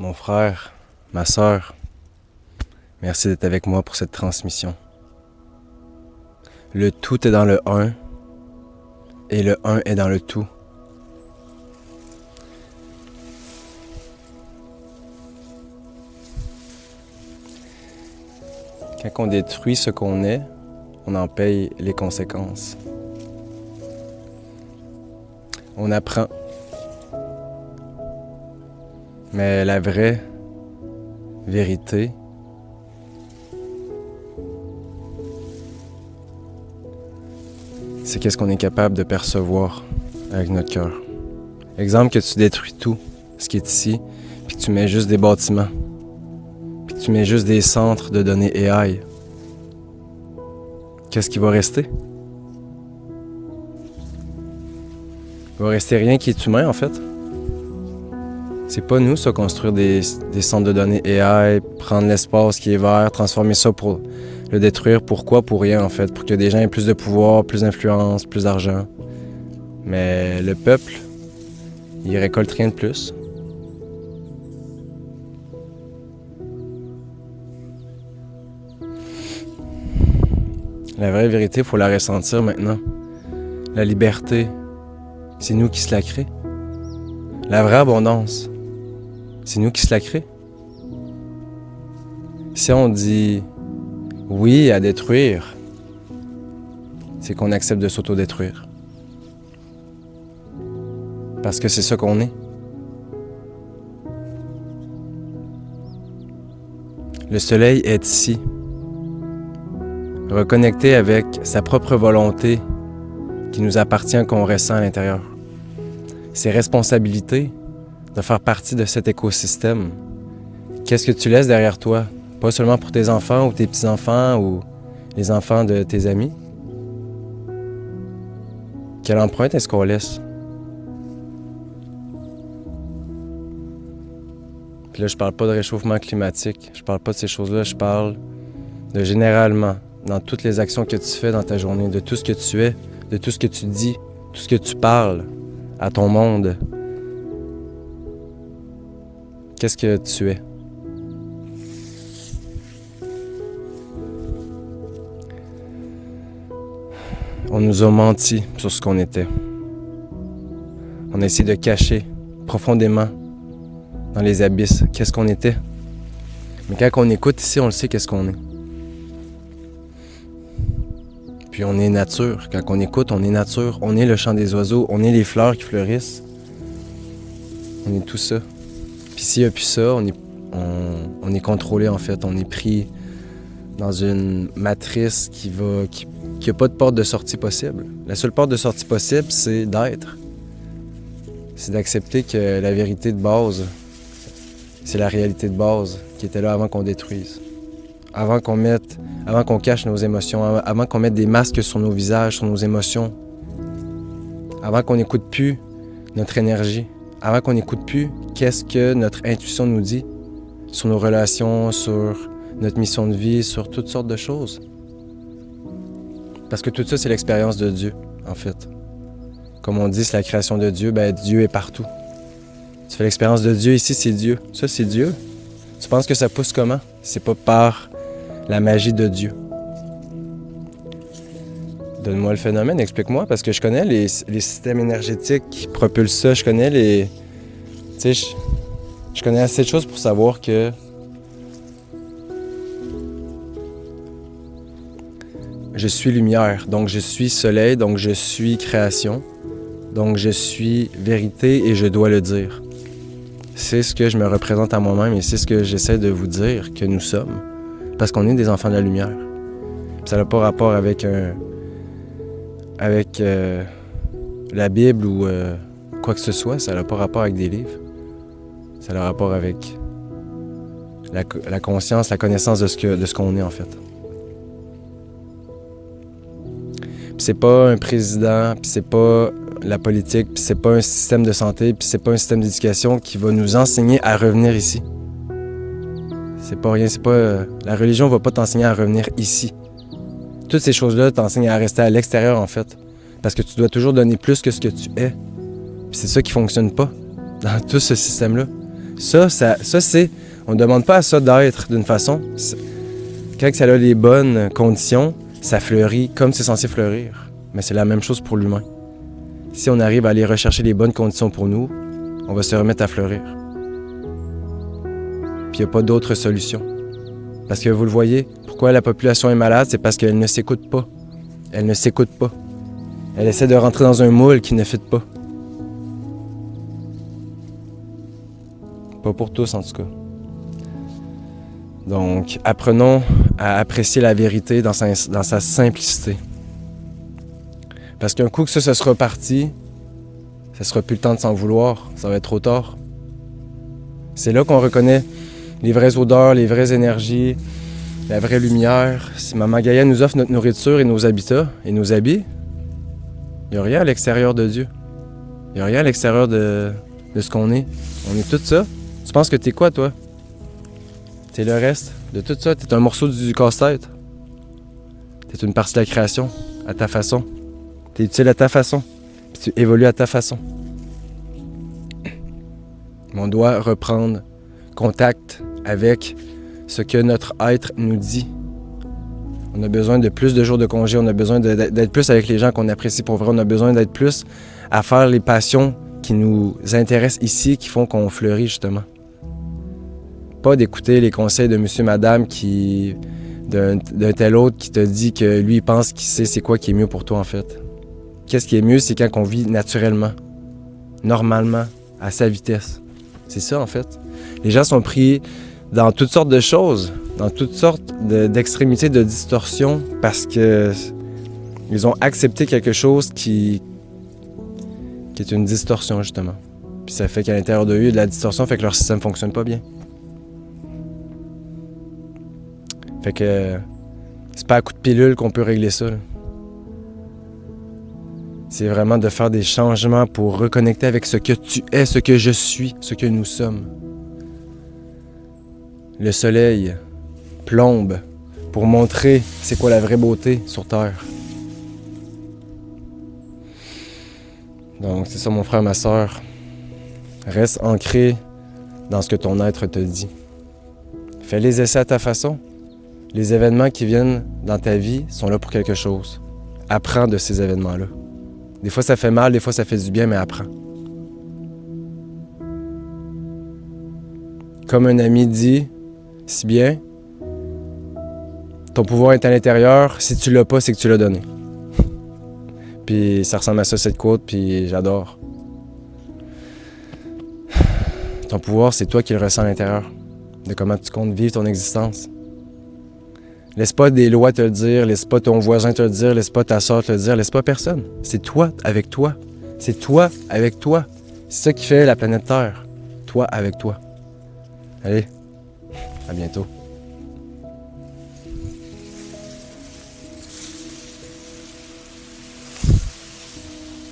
mon frère, ma sœur, merci d'être avec moi pour cette transmission. Le tout est dans le un et le un est dans le tout. Quand on détruit ce qu'on est, on en paye les conséquences. On apprend. Mais la vraie vérité, c'est qu'est-ce qu'on est capable de percevoir avec notre cœur. Exemple que tu détruis tout ce qui est ici, puis que tu mets juste des bâtiments, puis que tu mets juste des centres de données AI. Qu'est-ce qui va rester? Il va rester rien qui est humain en fait. C'est pas nous, ça, construire des centres de données AI, prendre l'espace qui est vert, transformer ça pour le détruire. Pourquoi? Pour rien, en fait. Pour que des gens aient plus de pouvoir, plus d'influence, plus d'argent. Mais le peuple, il récolte rien de plus. La vraie vérité, il faut la ressentir maintenant. La liberté, c'est nous qui se la crée. La vraie abondance, c'est nous qui se la crée. Si on dit oui à détruire, c'est qu'on accepte de s'autodétruire. Parce que c'est ça qu'on est. Le soleil est ici, reconnecté avec sa propre volonté qui nous appartient, qu'on ressent à l'intérieur. Ses responsabilités de faire partie de cet écosystème. Qu'est-ce que tu laisses derrière toi? Pas seulement pour tes enfants ou tes petits-enfants ou les enfants de tes amis. Quelle empreinte est-ce qu'on laisse? Puis là, je parle pas de réchauffement climatique, je parle pas de ces choses-là, je parle de généralement, dans toutes les actions que tu fais dans ta journée, de tout ce que tu es, de tout ce que tu dis, tout ce que tu parles à ton monde. Qu'est-ce que tu es? On nous a menti sur ce qu'on était. On a essayé de cacher profondément dans les abysses qu'est-ce qu'on était. Mais quand on écoute ici, on le sait qu'est-ce qu'on est. Puis on est nature. Quand on écoute, on est nature. On est le chant des oiseaux. On est les fleurs qui fleurissent. On est tout ça. Puis s'il n'y a plus ça, on est contrôlé en fait. On est pris dans une matrice qui n'a pas de porte de sortie possible. La seule porte de sortie possible, c'est d'être. C'est d'accepter que la vérité de base, c'est la réalité de base qui était là avant qu'on détruise. Avant qu'on cache nos émotions, avant qu'on mette des masques sur nos visages, sur nos émotions. Avant qu'on n'écoute plus notre énergie. Avant qu'on n'écoute plus qu'est-ce que notre intuition nous dit sur nos relations, sur notre mission de vie, sur toutes sortes de choses. Parce que tout ça, c'est l'expérience de Dieu, en fait. Comme on dit, c'est la création de Dieu, Dieu est partout. Tu fais l'expérience de Dieu, ici, c'est Dieu. Ça, c'est Dieu. Tu penses que ça pousse comment? C'est pas par la magie de Dieu. Donne-moi le phénomène, explique-moi, parce que je connais les systèmes énergétiques qui propulsent ça. Je connais les... Tu sais, je connais assez de choses pour savoir que je suis lumière, donc je suis soleil, donc je suis création, donc je suis vérité et je dois le dire. C'est ce que je me représente à moi-même et c'est ce que j'essaie de vous dire que nous sommes, parce qu'on est des enfants de la lumière. Ça n'a pas rapport avec la Bible ou quoi que ce soit, ça n'a pas rapport avec des livres. Ça a rapport avec la conscience, la connaissance de ce qu'on est en fait. Puis c'est pas un président, puis c'est pas la politique, puis c'est pas un système de santé, puis c'est pas un système d'éducation qui va nous enseigner à revenir ici. C'est pas rien, c'est pas... la religion va pas t'enseigner à revenir ici. Toutes ces choses-là t'enseignent à rester à l'extérieur, en fait. Parce que tu dois toujours donner plus que ce que tu es. Puis c'est ça qui fonctionne pas dans tout ce système-là. Ça c'est... On ne demande pas à ça d'être d'une façon. Quand ça a les bonnes conditions, ça fleurit comme c'est censé fleurir. Mais c'est la même chose pour l'humain. Si on arrive à aller rechercher les bonnes conditions pour nous, on va se remettre à fleurir. Puis il n'y a pas d'autre solution. Parce que vous le voyez, pourquoi la population est malade, c'est parce qu'elle ne s'écoute pas. Elle ne s'écoute pas. Elle essaie de rentrer dans un moule qui ne fit pas. Pas pour tous en tout cas. Donc, apprenons à apprécier la vérité dans sa simplicité. Parce qu'un coup que ça sera parti, ça sera plus le temps de s'en vouloir, ça va être trop tard. C'est là qu'on reconnaît les vraies odeurs, les vraies énergies, la vraie lumière. Si Maman Gaïa nous offre notre nourriture et nos habitats et nos habits, il n'y a rien à l'extérieur de Dieu. Il n'y a rien à l'extérieur de ce qu'on est. On est tout ça. Tu penses que t'es quoi, toi? T'es le reste de tout ça. T'es un morceau du casse-tête. T'es une partie de la création, à ta façon. T'es utile à ta façon. Puis tu évolues à ta façon. Mais on doit reprendre contact avec ce que notre être nous dit. On a besoin de plus de jours de congé, on a besoin d'être plus avec les gens qu'on apprécie pour vrai, on a besoin d'être plus à faire les passions qui nous intéressent ici, qui font qu'on fleurit justement. Pas d'écouter les conseils de monsieur, madame, d'un tel autre qui te dit que lui, il pense qu'il sait c'est quoi qui est mieux pour toi en fait. Qu'est-ce qui est mieux, c'est quand on vit naturellement, normalement, à sa vitesse. C'est ça en fait. Les gens sont pris dans toutes sortes de choses, dans toutes sortes d'extrémités de distorsion parce que ils ont accepté quelque chose qui est une distorsion justement. Puis ça fait qu'à l'intérieur d'eux, il y a de la distorsion, fait que leur système fonctionne pas bien. Fait que c'est pas à coup de pilule qu'on peut régler ça. Là. C'est vraiment de faire des changements pour reconnecter avec ce que tu es, ce que je suis, ce que nous sommes. Le soleil plombe pour montrer c'est quoi la vraie beauté sur Terre. Donc c'est ça mon frère, ma sœur. Reste ancré dans ce que ton être te dit. Fais les essais à ta façon. Les événements qui viennent dans ta vie sont là pour quelque chose. Apprends de ces événements-là. Des fois ça fait mal, des fois ça fait du bien, mais apprends. Comme un ami dit si bien, ton pouvoir est à l'intérieur, si tu l'as pas, c'est que tu l'as donné. Puis ça ressemble à ça cette quote, puis j'adore. Ton pouvoir, c'est toi qui le ressens à l'intérieur, de comment tu comptes vivre ton existence. Laisse pas des lois te le dire, laisse pas ton voisin te le dire, laisse pas ta soeur te le dire, laisse pas personne. C'est toi avec toi. C'est toi avec toi. C'est ça qui fait la planète Terre. Toi avec toi. Allez, à bientôt.